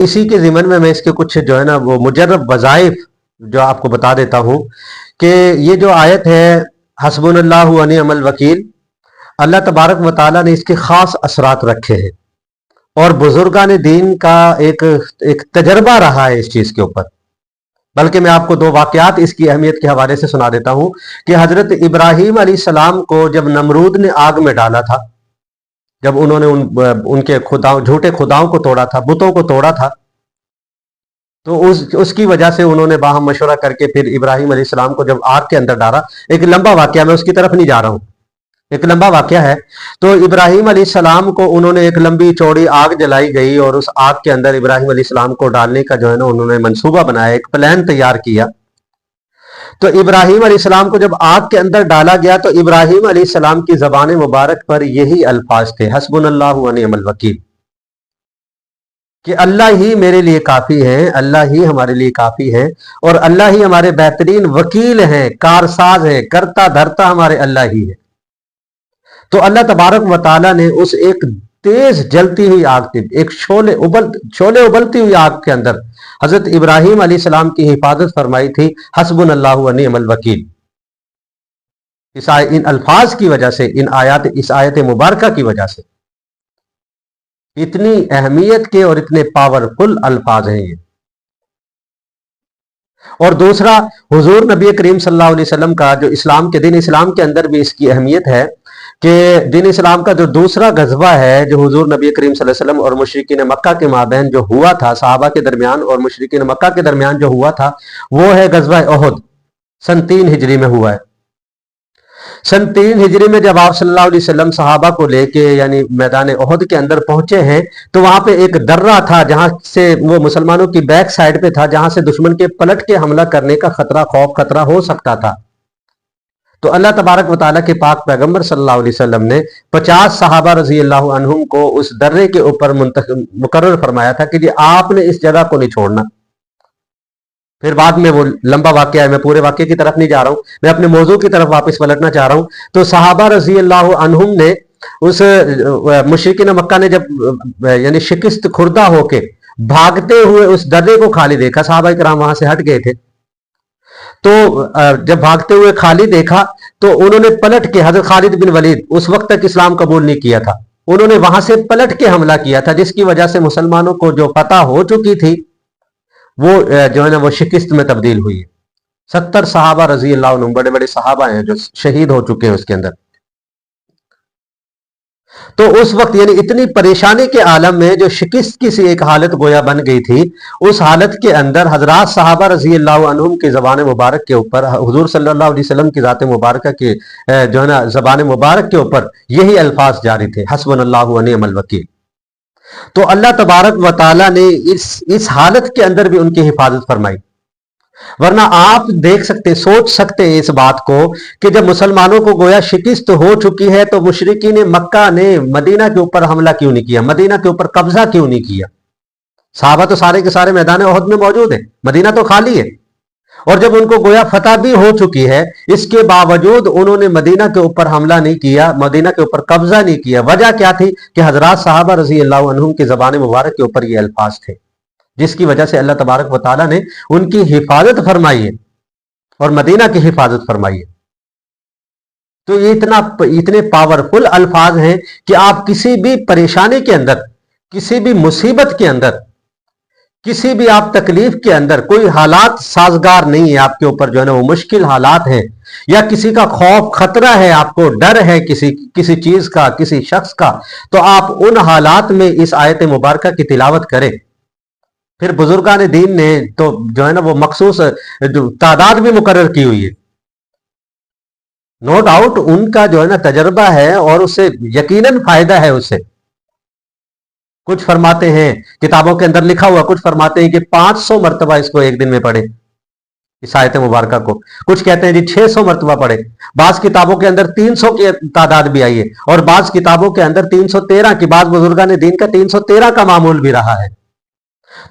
اسی کے ضمن میں اس کے کچھ جو ہے نا وہ مجرب وظائف جو آپ کو بتا دیتا ہوں کہ یہ جو آیت ہے حسبنا اللہ و نعم الوکیل، اللہ تبارک و تعالیٰ نے اس کے خاص اثرات رکھے ہیں، اور بزرگان دین کا ایک تجربہ رہا ہے اس چیز کے اوپر۔ بلکہ میں آپ کو 2 واقعات اس کی اہمیت کے حوالے سے سنا دیتا ہوں کہ حضرت ابراہیم علیہ السلام کو جب نمرود نے آگ میں ڈالا تھا، جب انہوں نے ان کے جھوٹے خداؤں کو توڑا تھا، بتوں کو توڑا تھا، تو اس کی وجہ سے انہوں نے باہم مشورہ کر کے پھر ابراہیم علیہ السلام کو جب آگ کے اندر ڈالا۔ ایک لمبا واقعہ، میں اس کی طرف نہیں جا رہا ہوں، ایک لمبا واقعہ ہے۔ تو ابراہیم علیہ السلام کو انہوں نے ایک لمبی چوڑی آگ جلائی گئی، اور اس آگ کے اندر ابراہیم علیہ السلام کو ڈالنے کا جو ہے نا انہوں نے منصوبہ بنایا، ایک پلان تیار کیا۔ تو ابراہیم علیہ السلام کو جب آگ کے اندر ڈالا گیا تو ابراہیم علیہ السلام کی زبان مبارک پر یہی الفاظ تھے، حسبنا اللہ و نعم الوکیل، کہ اللہ ہی میرے لیے کافی ہیں، اللہ ہی ہمارے لیے کافی ہیں، اور اللہ ہی ہمارے بہترین وکیل ہیں، کارساز ہیں، کرتا دھرتا ہمارے اللہ ہی ہے۔ تو اللہ تبارک و تعالیٰ نے اس ایک تیز جلتی ہوئی آگ تھی، ایک شعلے ابلتی ہوئی آگ کے اندر حضرت ابراہیم علیہ السلام کی حفاظت فرمائی تھی، حسبنا اللہ و نعم الوکیل۔ ان الفاظ کی وجہ سے، اس آیت مبارکہ کی وجہ سے اتنی اہمیت کے اور اتنے پاورفل الفاظ ہیں یہ۔ اور دوسرا، حضور نبی کریم صلی اللہ علیہ وسلم کا جو اسلام کے دین اسلام کے اندر بھی اس کی اہمیت ہے کہ دین اسلام کا جو دوسرا غزوہ ہے جو حضور نبی کریم صلی اللہ علیہ وسلم اور مشرکین مکہ کے مابین جو ہوا تھا، صحابہ کے درمیان اور مشرکین مکہ کے درمیان جو ہوا تھا، وہ ہے غزوہ احد، سن 3 ہجری میں ہوا ہے۔ سن 3 ہجری میں جب آپ صلی اللہ علیہ وسلم صحابہ کو لے کے یعنی میدان احد کے اندر پہنچے ہیں، تو وہاں پہ ایک درہ تھا جہاں سے وہ مسلمانوں کی بیک سائڈ پہ تھا، جہاں سے دشمن کے پلٹ کے حملہ کرنے کا خطرہ ہو سکتا تھا۔ تو اللہ تبارک و تعالیٰ کے پاک پیغمبر صلی اللہ علیہ وسلم نے 50 صحابہ رضی اللہ عنہم کو اس درے کے اوپر مقرر فرمایا تھا کہ جی آپ نے اس جگہ کو نہیں چھوڑنا۔ پھر بعد میں وہ لمبا واقعہ ہے، میں پورے واقعے کی طرف نہیں جا رہا ہوں، میں اپنے موضوع کی طرف واپس پلٹنا چاہ رہا ہوں۔ تو صحابہ رضی اللہ عنہم نے اس مشرکین مکہ نے جب یعنی شکست خوردہ ہو کے بھاگتے ہوئے اس درے کو خالی دیکھا، صحابہ کرام وہاں سے ہٹ گئے تھے، تو جب بھاگتے ہوئے خالی دیکھا تو انہوں نے پلٹ کے، حضرت خالد بن ولید اس وقت تک اسلام قبول نہیں کیا تھا، انہوں نے وہاں سے پلٹ کے حملہ کیا تھا، جس کی وجہ سے مسلمانوں کو جو فتح ہو چکی تھی وہ جو ہے نا وہ شکست میں تبدیل ہوئی ہے۔ 70 صحابہ رضی اللہ عنہ، بڑے بڑے صحابہ ہیں جو شہید ہو چکے ہیں اس کے اندر۔ تو اس وقت یعنی اتنی پریشانی کے عالم میں جو شکست کی سی ایک حالت گویا بن گئی تھی، اس حالت کے اندر حضرات صحابہ رضی اللہ عنہم کی زبان مبارک کے اوپر، حضور صلی اللہ علیہ وسلم کی ذات مبارکہ کے جو ہے نا زبان مبارک کے اوپر یہی الفاظ جاری تھے، حسبنا اللہ و نعم الوکیل۔ تو اللہ تبارک و تعالیٰ نے اس حالت کے اندر بھی ان کی حفاظت فرمائی۔ ورنہ آپ دیکھ سکتے، سوچ سکتے اس بات کو کہ جب مسلمانوں کو گویا شکست ہو چکی ہے تو مشرکین مکہ نے مدینہ کے اوپر حملہ کیوں نہیں کیا، مدینہ کے اوپر قبضہ کیوں نہیں کیا؟ صحابہ تو سارے کے سارے میدان احد میں موجود ہیں، مدینہ تو خالی ہے، اور جب ان کو گویا فتح بھی ہو چکی ہے، اس کے باوجود انہوں نے مدینہ کے اوپر حملہ نہیں کیا، مدینہ کے اوپر قبضہ نہیں کیا۔ وجہ کیا تھی کہ حضرات صحابہ رضی اللہ عنہم کی زبان مبارک کے اوپر یہ الفاظ تھے، جس کی وجہ سے اللہ تبارک و تعالیٰ نے ان کی حفاظت فرمائی ہے اور مدینہ کی حفاظت فرمائی ہے۔ تو یہ اتنے پاورفل الفاظ ہیں کہ آپ کسی بھی پریشانی کے اندر، کسی بھی مصیبت کے اندر، کسی بھی آپ تکلیف کے اندر، کوئی حالات سازگار نہیں ہے آپ کے اوپر، جو ہے نا وہ مشکل حالات ہیں، یا کسی کا خوف خطرہ ہے، آپ کو ڈر ہے کسی چیز کا، کسی شخص کا، تو آپ ان حالات میں اس آیت مبارکہ کی تلاوت کریں۔ پھر بزرگان دین نے تو جو ہے نا وہ مخصوص تعداد بھی مقرر کی ہوئی ہے، نو ڈاؤٹ ان کا جو ہے نا تجربہ ہے اور اس سے یقیناً فائدہ ہے۔ اس سے کچھ فرماتے ہیں، کتابوں کے اندر لکھا ہوا، کچھ فرماتے ہیں کہ 500 مرتبہ اس کو ایک دن میں پڑھے، اس آیت مبارکہ کو، کچھ کہتے ہیں جی 600 مرتبہ پڑھے، بعض کتابوں کے اندر 300 کی تعداد بھی آئی ہے، اور بعض کتابوں کے اندر 313 کی، بعض بزرگان دین کا 313 کا معمول بھی رہا ہے۔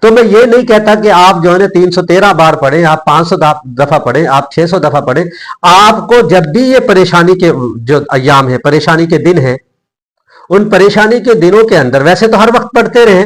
تو میں یہ نہیں کہتا کہ آپ جو ہے نا 313 بار پڑھیں، آپ 500 دفعہ پڑھیں، آپ 600 دفعہ پڑھیں۔ آپ کو جب بھی یہ پریشانی کے جو ایام ہیں، پریشانی کے دن ہیں، ان پریشانی کے دنوں کے اندر ویسے تو ہر وقت پڑھتے رہیں،